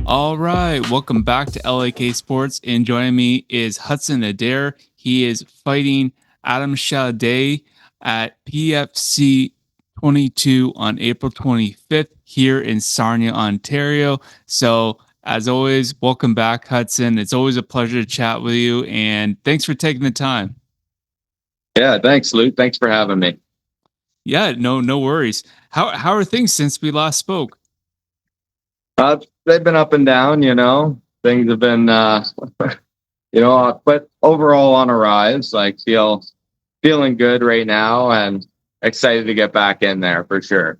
All right, welcome back to LAK Sports, and joining me is Hudson Adair. He is fighting Adam Shhadeh at PFC 22 on April 25th here in Sarnia, Ontario. So, as always, welcome back, Hudson. It's always a pleasure to chat with you, and thanks for taking the time. Yeah, thanks, Luke. Thanks for having me. Yeah, no worries. How are things since we last spoke? They've been up and down, Things have been, but overall on a rise. Like feeling good right now, and excited to get back in there for sure.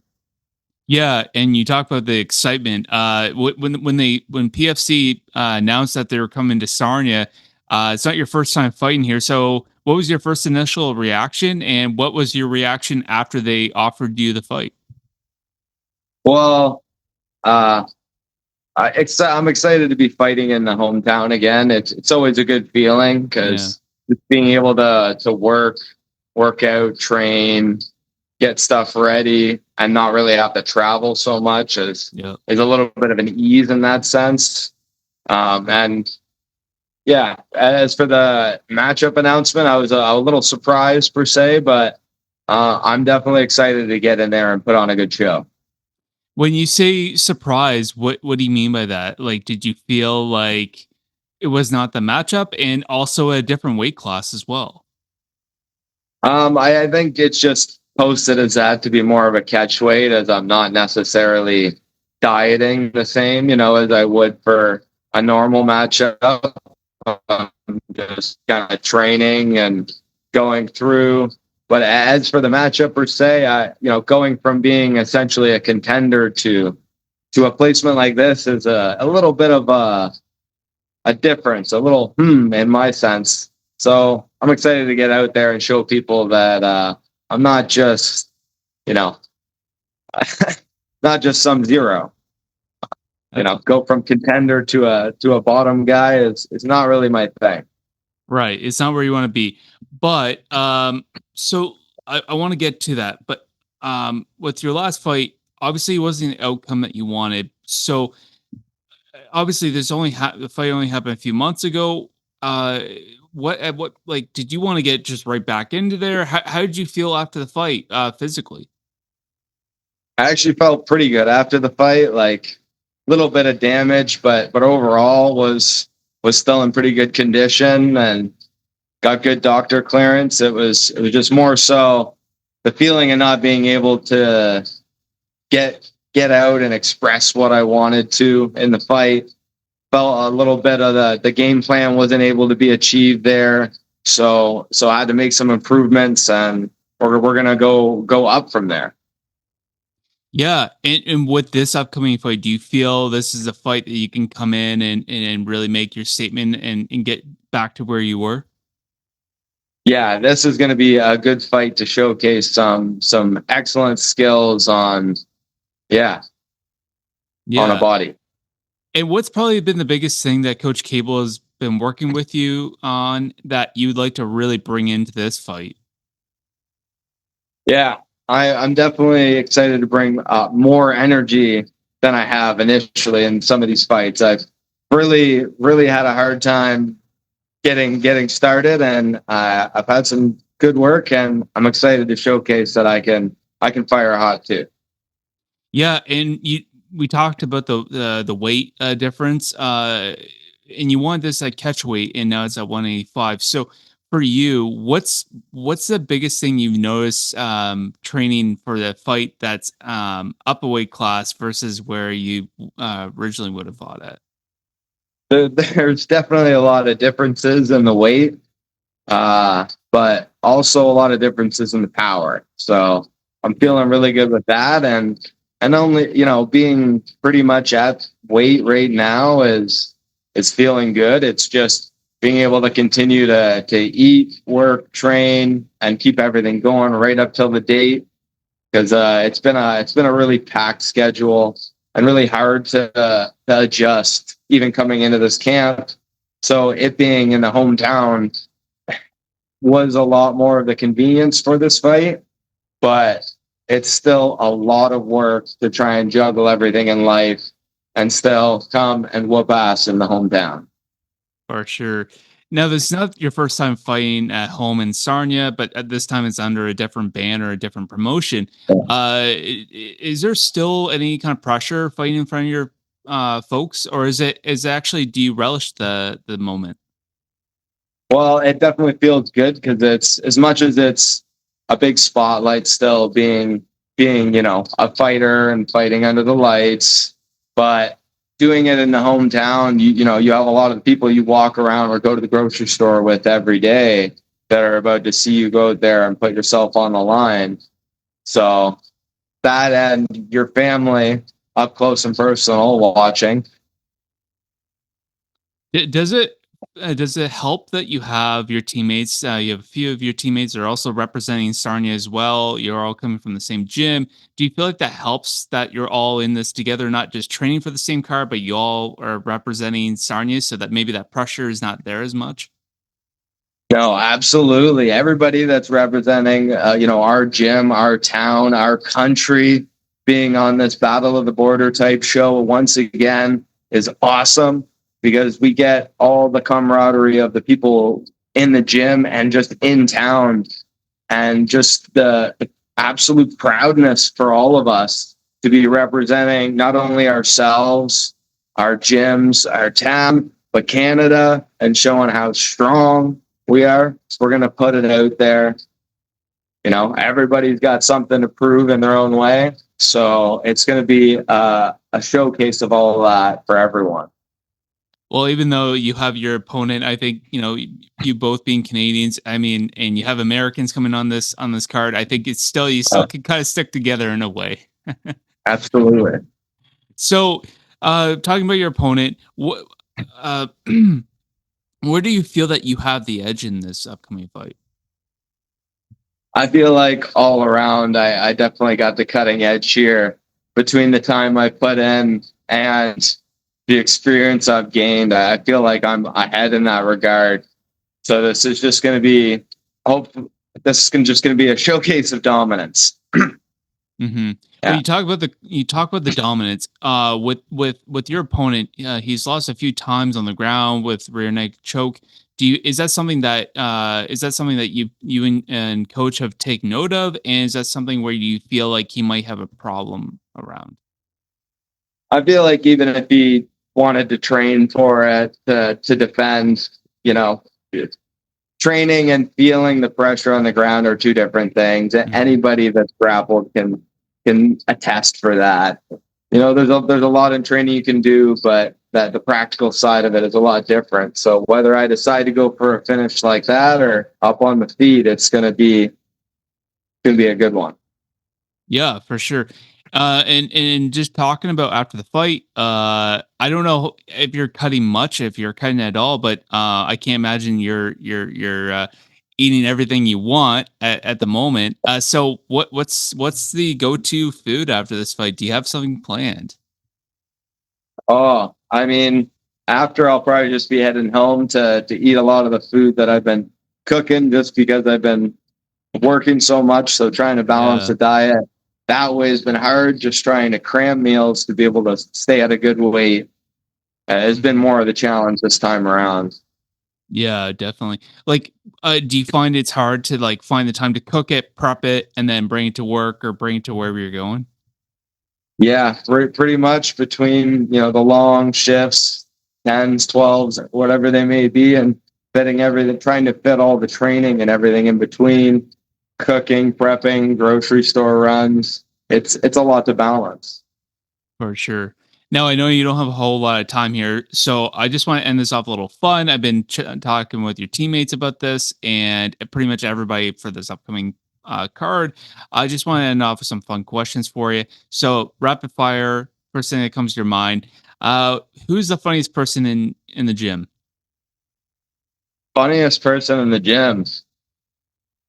Yeah, and you talk about the excitement. When PFC announced that they were coming to Sarnia, it's not your first time fighting here. So, what was your first initial reaction, and what was your reaction after they offered you the fight? Well, uh, I'm excited to be fighting in the hometown again. It's always a good feeling Yeah, because being able to work out, train, get stuff ready, and not really have to travel so much yeah. is a little bit of an ease in that sense. And yeah, as for the matchup announcement, I was a little surprised per se, but I'm definitely excited to get in there and put on a good show. When you say surprise, what do you mean by that? Like, did you feel like it was not the matchup, and also a different weight class as well? I think it's just posted as that to be more of a catch weight, as I'm not necessarily dieting the same, as I would for a normal matchup. Just kind of training and going through. But as for the matchup per se, going from being essentially a contender to a placement like this is a little bit of a difference, a little in my sense. So I'm excited to get out there and show people that I'm not just, you know, not just some zero. Go from contender to a bottom guy is not really my thing. Right. It's not where you want to be. But so I want to get to that. But with your last fight, obviously it wasn't the outcome that you wanted. So obviously there's only the fight only happened a few months ago. Uh what like did you want to get just right back into there? How did you feel after the fight physically? I actually felt pretty good after the fight, like a little bit of damage, but overall was still in pretty good condition and got good doctor clearance. It was just more so the feeling of not being able to get out and express what I wanted to in the fight. Felt a little bit of the game plan wasn't able to be achieved there. So I had to make some improvements, and we're gonna go up from there. Yeah, and with this upcoming fight, do you feel this is a fight that you can come in and really make your statement and get back to where you were? Yeah, this is going to be a good fight to showcase some excellent skills on yeah on a Yeah. body. And what's probably been the biggest thing that Coach Cable has been working with you on that you'd like to really bring into this fight? Yeah, I'm definitely excited to bring more energy than I have initially in some of these fights. I've really had a hard time getting started, and I've had some good work, and I'm excited to showcase that I can fire hot too. Yeah, and we talked about the weight difference, and you want this at catch weight, and now it's at 185. So for you, what's the biggest thing you've noticed training for the fight that's up a weight class versus where you originally would have fought at? There's definitely a lot of differences in the weight, but also a lot of differences in the power. So I'm feeling really good with that, and only being pretty much at weight right now is feeling good. It's just being able to continue to eat, work, train, and keep everything going right up till the date, because it's been a really packed schedule and really hard to adjust even coming into this camp. So it being in the hometown was a lot more of the convenience for this fight, but it's still a lot of work to try and juggle everything in life and still come and whoop ass in the hometown. For sure. Now, this is not your first time fighting at home in Sarnia, but at this time it's under a different band or a different promotion. Is there still any kind of pressure fighting in front of your folks, or is it actually, do you relish the moment? Well, it definitely feels good because it's, as much as it's a big spotlight still being, a fighter and fighting under the lights, but doing it in the hometown, you have a lot of people you walk around or go to the grocery store with every day that are about to see you go there and put yourself on the line. So that, and your family up close and personal watching. Does it help that you have your teammates? You have a few of your teammates that are also representing Sarnia as well. You're all coming from the same gym. Do you feel like that helps that you're all in this together, not just training for the same card, but you all are representing Sarnia, so that maybe that pressure is not there as much? No, absolutely. Everybody that's representing, our gym, our town, our country, being on this Battle of the Border type show once again is awesome because we get all the camaraderie of the people in the gym and just in town, and just the absolute proudness for all of us to be representing not only ourselves, our gyms, our town, but Canada, and showing how strong we are. So we're going to put it out there. Everybody's got something to prove in their own way. So it's going to be a showcase of all of that for everyone. Well, even though you have your opponent, I think, you both being Canadians, I mean, and you have Americans coming on this card, I think it's still, you still can kind of stick together in a way. Absolutely. So, talking about your opponent, what where do you feel that you have the edge in this upcoming fight? I feel like all around, I definitely got the cutting edge here between the time I put in and the experience I've gained. I feel like I'm ahead in that regard. So this is just going to be, just going to be a showcase of dominance. Mm-hmm. Yeah. Well, you talk about the dominance. With your opponent, he's lost a few times on the ground with rear neck choke. Is that something that you and coach have taken note of, and is that something where you feel like he might have a problem around? I feel like even if he wanted to train for it to defend, training and feeling the pressure on the ground are two different things. Mm-hmm. Anybody that's grappled can attest for that. There's a lot in training you can do, but that the practical side of it is a lot different. So whether I decide to go for a finish like that or up on the feet, it's going to be a good one. Yeah, for sure. And just talking about after the fight, I don't know if you're cutting much, if you're cutting at all, but I can't imagine you're eating everything you want at the moment. So what's the go-to food after this fight? Do you have something planned? Oh, I mean, after I'll probably just be heading home to eat a lot of the food that I've been cooking, just because I've been working so much. So trying to balance the diet that way has been hard. Just trying to cram meals to be able to stay at a good weight has been more of the challenge this time around. Yeah, definitely. Like, do you find it's hard to find the time to cook it, prep it, and then bring it to work or bring it to wherever you're going? Yeah, pretty much between, the long shifts, 10s, 12s, whatever they may be, and fitting everything, trying to fit all the training and everything in between, cooking, prepping, grocery store runs. It's a lot to balance. For sure. Now, I know you don't have a whole lot of time here, so I just want to end this off a little fun. I've been talking with your teammates about this, and pretty much everybody for this upcoming card. I just want to end off with some fun questions for you. So, rapid fire, first thing that comes to your mind. Who's the funniest person in the gym? Funniest person in the gym?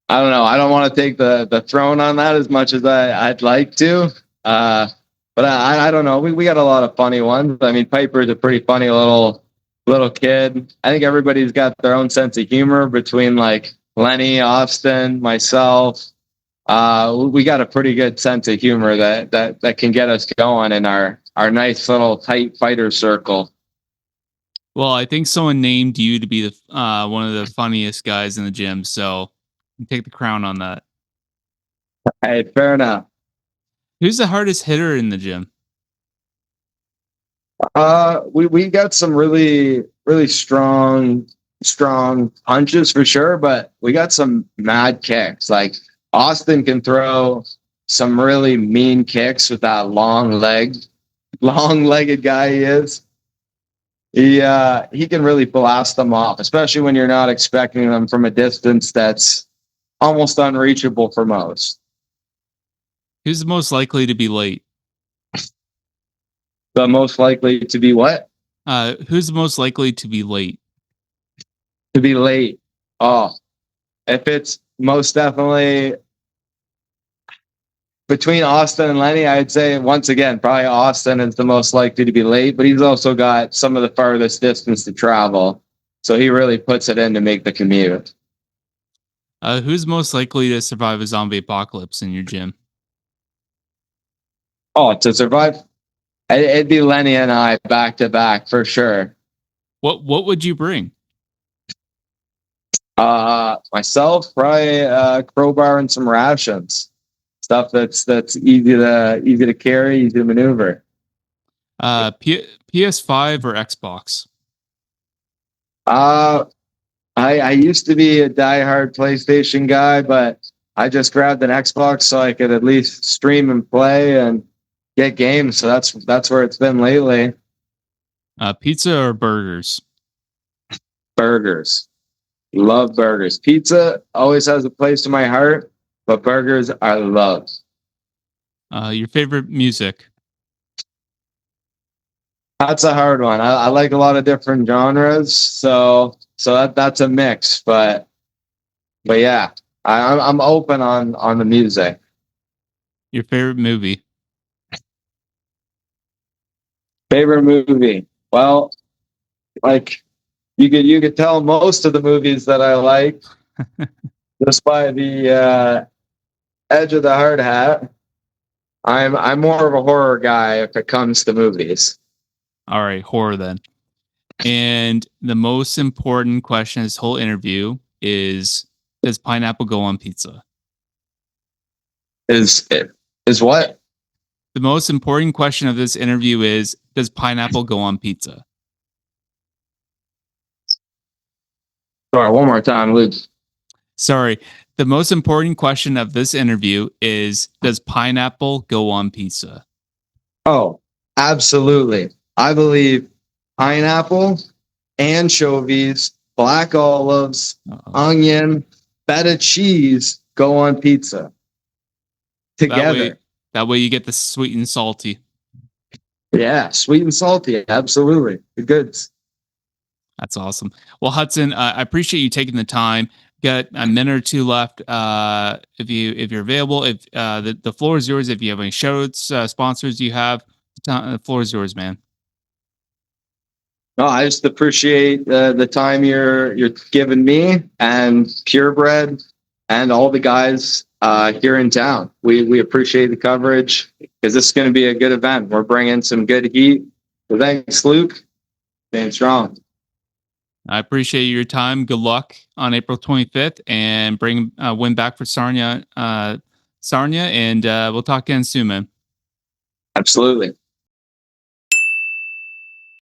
I don't know. I don't want to take the throne on that as much as I'd like to. But I don't know. We got a lot of funny ones. I mean, Piper's a pretty funny little kid. I think everybody's got their own sense of humor between Lenny, Austin, myself. We got a pretty good sense of humor that can get us going in our our nice little tight fighter circle. Well, I think someone named you to be the one of the funniest guys in the gym, so you take the crown on that. Hey, fair enough. Who's the hardest hitter in the gym? We got some really strong punches for sure, but we got some mad kicks. Like Austin can throw some really mean kicks with that long-legged guy he is. He can really blast them off, especially when you're not expecting them from a distance that's almost unreachable for most. Who's the most likely to be late? The most likely to be what? Who's the most likely to be late? To be late. Oh, if it's most definitely between Austin and Lenny, I'd say once again, probably Austin is the most likely to be late, but he's also got some of the farthest distance to travel. So he really puts it in to make the commute. Who's most likely to survive a zombie apocalypse in your gym? Oh, to survive? It'd be Lenny and I back to back for sure. What would you bring? Myself, probably a crowbar and some rations. Stuff that's easy to carry, easy to maneuver. PS5 or Xbox? I used to be a diehard PlayStation guy, but I just grabbed an Xbox so I could at least stream and play and get games. So that's where it's been lately. Pizza or burgers? Burgers. Love burgers. Pizza always has a place in my heart, but burgers I love. Your favorite music? That's a hard one. I like a lot of different genres, so that's a mix. But yeah, I'm open on the music. Your favorite movie? Favorite movie? Well, like you could tell most of the movies that I like just by the edge of the hard hat. I'm more of a horror guy if it comes to movies. All right, horror then. And the most important question of this whole interview is: does pineapple go on pizza? Is what? The most important question of this interview is: does pineapple go on pizza? Sorry, one more time, Luke. Sorry. The most important question of this interview is: does pineapple go on pizza? Oh, absolutely. I believe pineapple, anchovies, black olives, onion, feta cheese go on pizza together. That way you get the sweet and salty. Yeah, sweet and salty. Absolutely. The goods. That's awesome. Well, Hudson, I appreciate you taking the time. Got a minute or two left. If you're available, if the floor is yours. If you have any shout-outs, sponsors you have, the floor is yours, man. No, I just appreciate the time you're giving me and Purebred and all the guys here in town. We appreciate the coverage because this is going to be a good event. We're bringing some good heat. So thanks, Luke. Staying strong. I appreciate your time. Good luck on April 25th and bring win back for Sarnia. And we'll talk again soon, man. Absolutely.